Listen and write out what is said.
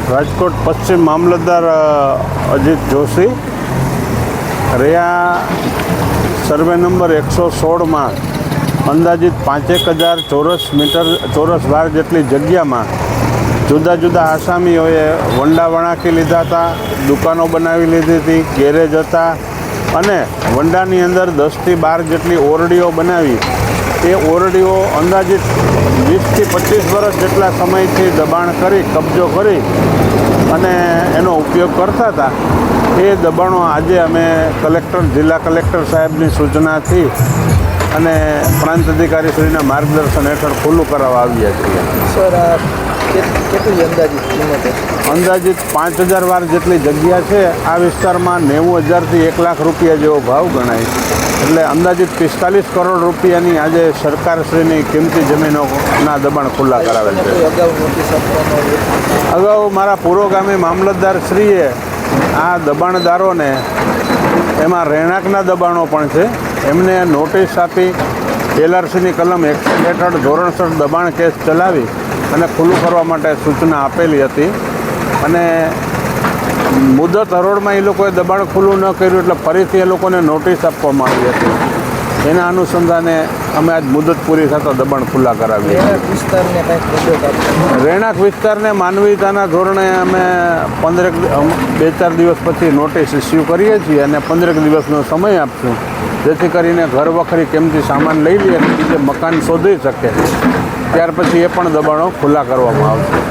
રાજકોટ પશ્ચિમ મામલતદાર અજીત જોશી રહ્યા survey number 116માં અંદાજિત 5,000 ચોરસ વાર જેટલી જગ્યામાં જુદા જુદા આસામીઓએ વંડા વણાકી લીધા હતા, દુકાનો બનાવી લીધી હતી, ગેરેજ હતા અને વંડાની અંદર 10થી 12 જેટલી ઓરડીઓ બનાવી એ ઓરડીઓ અંદાજિત 20થી 25 વર્ષ જેટલા સમયથી દબાણ કરી કબજો કરી અને એનો ઉપયોગ કરતા હતા. એ દબાણો આજે અમે જિલ્લા કલેક્ટર સાહેબની સૂચનાથી અને પ્રાંત અધિકારીશ્રીના માર્ગદર્શન હેઠળ ખુલ્લું કરાવવા આવ્યા છીએ. સર, કેટલી અંદાજિત કિંમત? અંદાજિત 5,000 વાર જેટલી જગ્યા છે. આ વિસ્તારમાં 90,000થી 1 લાખ રૂપિયા જેવો ભાવ ગણાય. એટલે અંદાજિત 45 કરોડ રૂપિયાની આજે સરકારશ્રીની કિંમતી જમીનોના દબાણ ખુલ્લા કરાવેલ છે. અગાઉ મારા પુરોગામી મામલતદારશ્રીએ આ દબાણદારોને, એમાં રહેણાંકના દબાણો પણ છે, એમને નોટિસ આપી LRCની કલમ 61 હેઠળ ધોરણસર દબાણ કેસ ચલાવી અને ખુલ્લું કરવા માટે સૂચના આપેલી હતી. અને મુદત હરોળમાં એ લોકોએ દબાણ ખુલ્લું ન કર્યું એટલે ફરીથી એ લોકોને નોટિસ આપવામાં આવી હતી. એના અનુસંધાને અમે આજ મુદત પૂરી થતાં દબાણ ખુલ્લા કરાવીએ. રહેણાંક વિસ્તારને માનવીયતાના ધોરણે અમે 2-4 દિવસ પછી નોટિસ ઇસ્યુ કરીએ છીએ અને 15 દિવસનો સમય આપશું, જેથી કરીને ઘર વખરી કિંમતી સામાન લઈ લઈએ અને બીજે મકાન શોધી શકે. ત્યાર પછી એ પણ દબાણો ખુલ્લા કરવામાં આવશે.